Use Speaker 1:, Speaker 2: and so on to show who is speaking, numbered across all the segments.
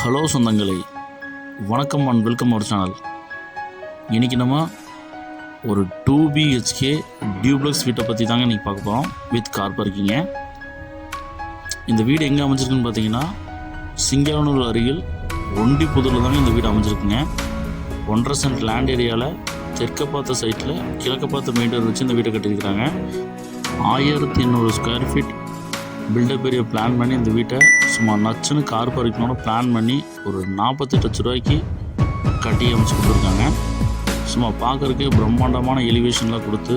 Speaker 1: Hello சொந்தங்களே, வணக்கம் and welcome our channel. இன்றைக்கி நம்ம ஒரு 2 BHK டியூப்ளெக்ஸ் வீட்டை பற்றி தாங்க இன்றைக்கி பார்க்க போகிறோம் வித் கார் பார்க்கிங்க. இந்த வீடு எங்கே அமைஞ்சிருக்குன்னு பார்த்தீங்கன்னா சிங்கானூர் அருகில் ஒண்டிப்புதூரில் தாங்க இந்த வீடு அமைஞ்சிருக்குங்க. 1.5 சென்ட் லேண்ட் ஏரியாவில் தெற்க பார்த்த சைட்டில் கிழக்க பார்த்த மெயின் டோர் வச்சு இந்த வீட்டை கட்டியிருக்கிறாங்க. 1800 square feet built up area plan பண்ணி இந்த வீட்டை சும்மா நச்சுன்னு கார் பார்க்கிங்கோட பிளான் பண்ணி ஒரு 48 லட்ச ரூபாய்க்கு கட்டி அமைச்சு கொடுத்துருக்காங்க. சும்மா பார்க்குறதுக்கே பிரம்மாண்டமான எலிவேஷன்லாம் கொடுத்து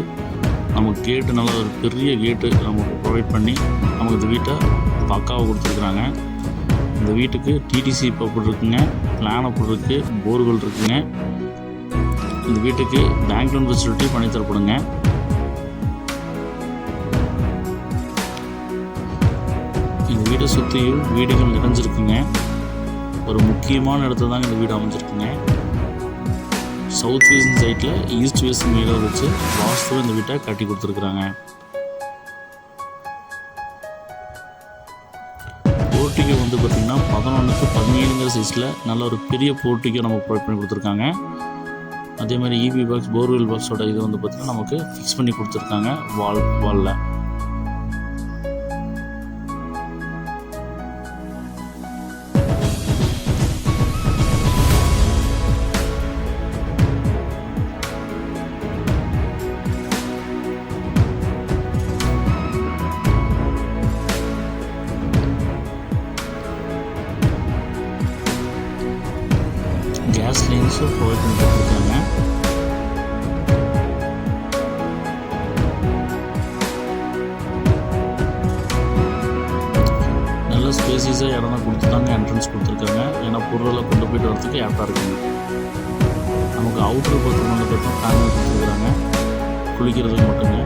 Speaker 1: நமக்கு கேட்டு நல்லா ஒரு பெரிய கேட்டு நமக்கு ப்ரொவைட் பண்ணி நமக்கு இந்த வீட்டை பக்காவாக கொடுத்துருக்குறாங்க. இந்த வீட்டுக்கு டிடிசி இப்போ போட்டிருக்குங்க, பிளான் போட்டிருக்கு, போர்வெல் இருக்குங்க. இந்த வீட்டுக்கு பேங்க் லோன் ஃபெசிலிட்டி பண்ணி தரப்படுங்க. இந்த வீடை சுற்றியும் வீடுகள் நிறைஞ்சிருக்குங்க. ஒரு முக்கியமான இடத்துல தாங்க இந்த வீடு அமைஞ்சிருக்குங்க. சவுத் ஃபேஸிங் சைட்டில் ஈஸ்ட் ஃபேஸிங் வீடை வச்சு வாஸ்துவில் இந்த வீட்டை கட்டி கொடுத்துருக்குறாங்க. போர்ட்டிகோ வந்து பார்த்திங்கன்னா 11க்கு 17 சைஸில் நல்ல ஒரு பெரிய போர்ட்டிகோ நமக்கு ப்ரொவைட் பண்ணி கொடுத்துருக்காங்க. அதே மாதிரி இபி பாக்ஸ், போர்வெல் பாக்ஸோட இது வந்து பார்த்திங்கன்னா நமக்கு ஃபிக்ஸ் பண்ணி கொடுத்துருக்காங்க வாலில். கேஸ் லைன்ஸும் ப்ரொவைட் பண்ணி கொடுத்துருக்காங்க. நல்ல ஸ்பேசிஸாக இடம் தான் கொடுத்து தாங்க என்ட்ரன்ஸ் கொடுத்துருக்காங்க. ஏன்னா பொருளெல்லாம் கொண்டு போய்ட்டு வரதுக்கு ஆப்டாக இருக்குங்க. நமக்கு அவுட்ரு பாத்ரூம் பார்த்தா ஃபேமிலி கொடுத்துருக்குறாங்க, குளிக்கிறதுக்கு மட்டுங்க.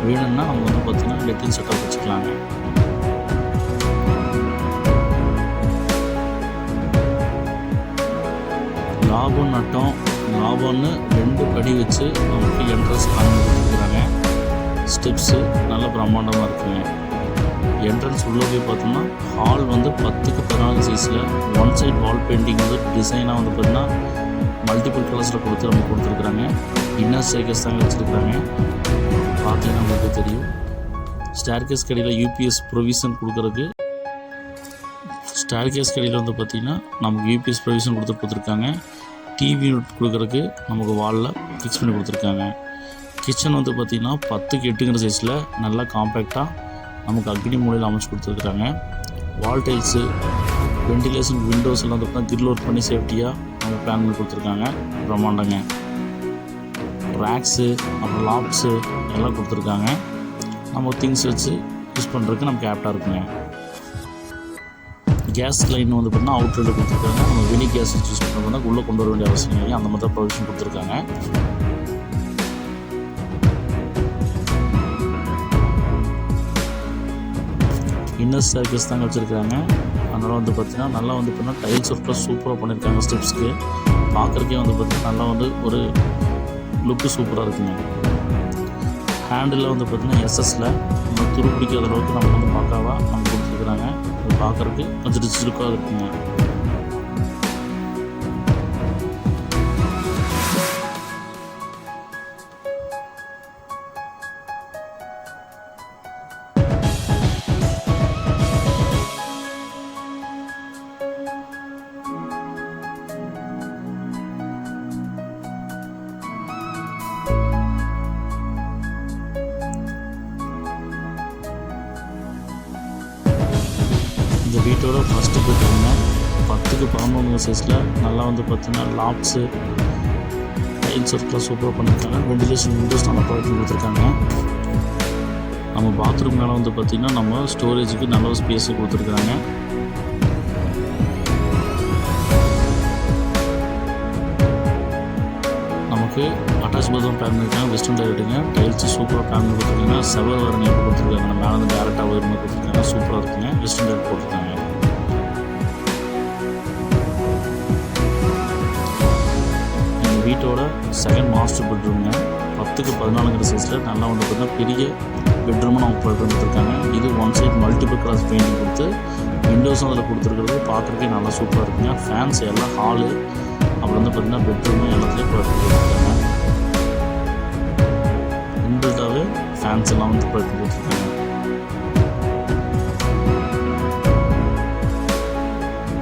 Speaker 1: வேணும்னா நம்ம வந்து பார்த்திங்கன்னா லெட்டின் செட்டப் வச்சுக்கலாங்க. லாபம் நட்டம் லாபம்னு 2 படி வச்சு நமக்கு என்ட்ரன்ஸ் பண்ணி கொடுத்துருக்குறாங்க. ஸ்டெப்ஸு நல்ல பிரம்மாண்டமாக இருக்குங்க. என்ட்ரன்ஸ் உள்ளே போய் பார்த்தோம்னா ஹால் வந்து 10க்கு 14 சைஸில் ஒன் சைட் வால் பெயிண்டிங் வந்து டிசைனாக வந்து பார்த்திங்கன்னா மல்டிபிள் கலர்ஸில் கொடுத்துருக்குறாங்க. இன்னர் ஸ்டேர்கேஸ் தாங்க வச்சுருக்குறாங்க. பார்த்தீங்கன்னா உங்களுக்கு தெரியும். ஸ்டேர்கேஸ் கடையில் யூபிஎஸ் ப்ரொவிஷன் கொடுக்குறதுக்கு ஸ்டேர்கேஸ் கடையில் வந்து பார்த்திங்கன்னா நமக்கு யூபிஎஸ் ப்ரொவிஷன் கொடுத்துருக்காங்க. டிவி கொடுக்குறதுக்கு நமக்கு வாலில் ஃபிக்ஸ் பண்ணி கொடுத்துருக்காங்க. கிச்சன் வந்து பார்த்திங்கன்னா 10க்கு 8ங்கிற சைஸில் நல்லா காம்பேக்டாக நமக்கு அக்னி மூலையில் அமைச்சு கொடுத்துருக்குறாங்க. வால் டைல்ஸு, வெண்டிலேஷன், விண்டோஸ் எல்லாம் வந்து கிரில் ஒர்க் பண்ணி சேஃப்டியாக நமக்கு பிளான் பண்ணி கொடுத்துருக்காங்க. பிரம்மாண்டங்க. ரேக்ஸு, அப்புறம் லாப்ஸு எல்லாம் கொடுத்துருக்காங்க. நம்ம திங்ஸ் வச்சு யூஸ் பண்ணுறதுக்கு நமக்கு ஆப்டாக இருக்குங்க. கேஸ் லைன் வந்து பார்த்திங்கன்னா அவுட்லெட்டில் கொடுத்துருக்காங்க. நம்ம வெளி கேஸ் வச்சு யூஸ் பண்ணுறோம்னா உள்ளே கொண்டு வர வேண்டிய அவசியம் இல்லை. அந்த மாதிரி தான் ப்ரொவிஷன் கொடுத்துருக்காங்க. இன்னர் ஸ்டேர்கேஸ் தாங்க வச்சுருக்காங்க. அதனால் வந்து பார்த்திங்கன்னா நல்லா வந்து பார்த்திங்கன்னா டைல்ஸ் ஒர்க்கில் சூப்பராக பண்ணியிருக்காங்க. ஸ்டெப்ஸ்க்கு பார்க்குறக்கே வந்து பார்த்திங்கன்னா நல்லா வந்து ஒரு லுக்கு சூப்பராக இருக்குங்க. ஹேண்டில் வந்து பார்த்திங்கன்னா எஸ்எஸில் நம்ம துரு பிடிக்காத அளவுக்கு நம்ம வந்து பக்காவாக நம்ம கொடுத்துருக்குறாங்க. அது பார்க்குறதுக்கு கொஞ்சம் ரிச்லுக்காக இருக்குங்க. இந்த வீட்டோட ஃபஸ்ட்டு பெட்ரூம்ங்க 10க்கு 11 சைஸில் நல்லா வந்து பார்த்திங்கன்னா லாப்ஸு, டைல்ஸ் ஒர்க்கில் சூப்பராக பண்ணியிருக்காங்க. வெண்டிலேஷன், விண்டோஸ் நல்லா ப்ரொவைட் பண்ணி கொடுத்துருக்காங்க. நம்ம பாத்ரூம் மேலே வந்து பார்த்திங்கன்னா நம்ம ஸ்டோரேஜுக்கு நல்ல ஸ்பேஸு கொடுத்துருக்குறாங்க. நமக்கு அட்டாச் பாத்ரூம் பிளான் பண்ணியிருக்காங்க. வெஸ்டர்ன் டாய்லெட்டுங்க. டைல்ஸு சூப்பராக பிளான் பண்ணி கொடுத்துருக்காங்க. செவர் வரங்க எப்படி கொடுத்துருக்காங்க. நம்ம மேலே வந்து டேரெக்டாக வருமா கொடுத்துருக்காங்க. சூப்பராக இருக்குங்க. வெஸ்டர்ன் டாய்லெட் போட்டிருக்காங்க. எங்கள் வீட்டோட செகண்ட் மாஸ்டர் பெட்ரூம்ங்க 10க்கு 14 சைஸில் நல்லா வந்து பார்த்தீங்கன்னா பெரிய பெட்ரூமாக அவங்க ப்ரொவைட் பண்ணியிருக்காங்க. இது one side multiple colours painting கொடுத்து விண்டோஸும் அதில் கொடுத்துருக்கிறது பார்க்குறதுக்கே நல்லா சூப்பராக இருக்குங்க. ஃபேன்ஸ் எல்லாம் ஹாலு அப்புறம் வந்து பார்த்திங்கன்னா பெட்ரூமு எல்லாத்துலேயும் கொடுத்துருக்காங்க. இன்பில்ட்டாகவே ஃபேன்ஸ் எல்லாம் வந்து கொடுத்துருக்காங்க.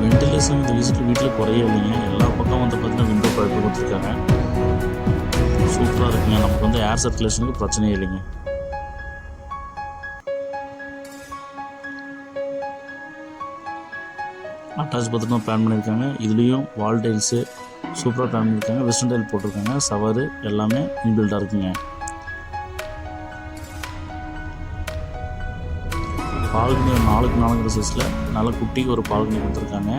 Speaker 1: வென்டிலேஷன் இந்த வீட்டில் குறைய இல்லைங்க. எல்லா பக்கம் வந்து பார்த்திங்கன்னா விண்டோ பழுப்பு கொடுத்துருக்காங்க. சூப்பராக இருக்குங்க. நமக்கு வந்து ஏர் சர்க்குலேஷனுக்கு பிரச்சனையே இல்லைங்க. அட்டாச் பாத்ரூமாக பிளான் பண்ணியிருக்காங்க. இதுலேயும் வால் டைல்ஸு சூப்பராக பிளான் பண்ணியிருக்காங்க. வெஸ்டர்ன் டைல் போட்டிருக்காங்க. ஷவரு எல்லாமே இன்பில்ட்டாக இருக்குங்க. பால்கனி 4x4 சைஸில் நல்ல குட்டிக்கு ஒரு பால்கனி கொடுத்துருக்காங்க.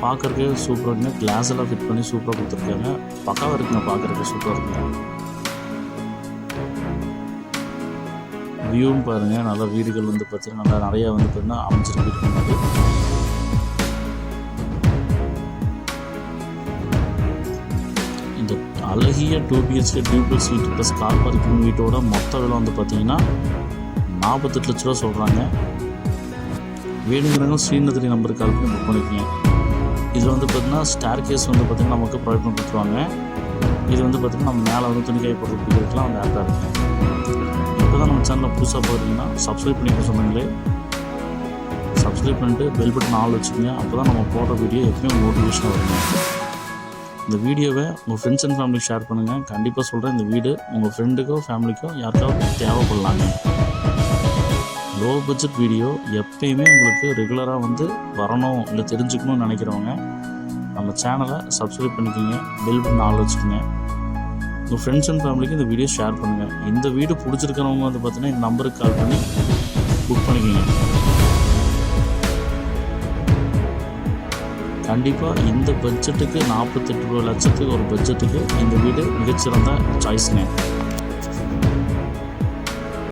Speaker 1: பார்க்குறதுக்கு சூப்பராக இருக்குங்க. கிளாஸ் எல்லாம் ஃபிட் பண்ணி சூப்பராக கொடுத்துருக்காங்க. பக்காவாக இருக்குங்க. பார்க்குறதுக்கு சூப்பராக இருக்குங்க. வியூவும் பாருங்கள். நல்லா வீடுகள் வந்து பார்த்திங்கன்னா நல்லா நிறையா வந்து பார்த்திங்கன்னா அமைச்சிருக்கு வீட்டுக்கு முன்னாடி. இந்த அழகிய 2 BHK டியூப்ளெக்ஸ் வீட்டு ப்ளஸ் கார் பார்க்கிங் வீட்டோட மொத்த விலை வந்து பார்த்திங்கன்னா 48 லட்ச ரூபா சொல்கிறாங்க. வேணுங்கிறவங்க ஸ்ரீநகரி நம்பருக்கு கால் பண்ணி புக் பண்ணிக்கோங்க. இதில் வந்து பார்த்திங்கன்னா ஸ்டார் கேஸ் வந்து பார்த்திங்கன்னா நமக்கு ப்ரொவைட் பண்ணி கொடுத்துருவாங்க. இது வந்து பார்த்திங்கன்னா நம்ம மேலே வந்து துணிக்காய் போட்டு பிடிக்கிறதுலாம் அந்த ஆப்பாக இருக்குங்க. இப்போ தான் நம்ம சேனலில் புதுசாக போகிறீங்கன்னா சப்ஸ்கிரைப் பண்ணிக்க சொன்னீங்களே, சப்ஸ்கிரைப் பண்ணிட்டு பெல் பட்டன் ஆல் வச்சுக்கோங்க. அப்போ தான் நம்ம போடுற வீடியோ எப்பயும் நோட்டிஃபிகேஷன் வருங்க. இந்த வீடியோவை உங்கள் ஃப்ரெண்ட்ஸ் அண்ட் ஃபேமிலிக்கு ஷேர் பண்ணுங்கள். கண்டிப்பாக சொல்கிறேன், இந்த வீடு உங்கள் ஃப்ரெண்டுக்கோ ஃபேமிலிக்கோ யாருக்காவது தேவைப்படலாங்க. லோ பட்ஜெட் வீடியோ எப்பயுமே உங்களுக்கு ரெகுலராக வந்து வரணும் இல்லை தெரிஞ்சுக்கணும்னு நினைக்கிறவங்க நம்ம சேனலை சப்ஸ்கிரைப் பண்ணிக்கோங்க. பெல் பட்டன் ஆல் வச்சுக்கோங்க. உங்கள் ஃப்ரெண்ட்ஸ் அண்ட் ஃபேமிலிக்கு இந்த வீடியோ ஷேர் பண்ணுங்கள். இந்த வீடு பிடிச்சிருக்கிறவங்க வந்து பார்த்தீங்கன்னா இந்த நம்பருக்கு கால் பண்ணி புக் பண்ணிக்கோங்க. கண்டிப்பாக இந்த பட்ஜெட்டுக்கு 48 லட்சத்துக்கு ஒரு பட்ஜெட்டுக்கு இந்த வீடு மிகச்சிறந்த சாய்ஸுங்க.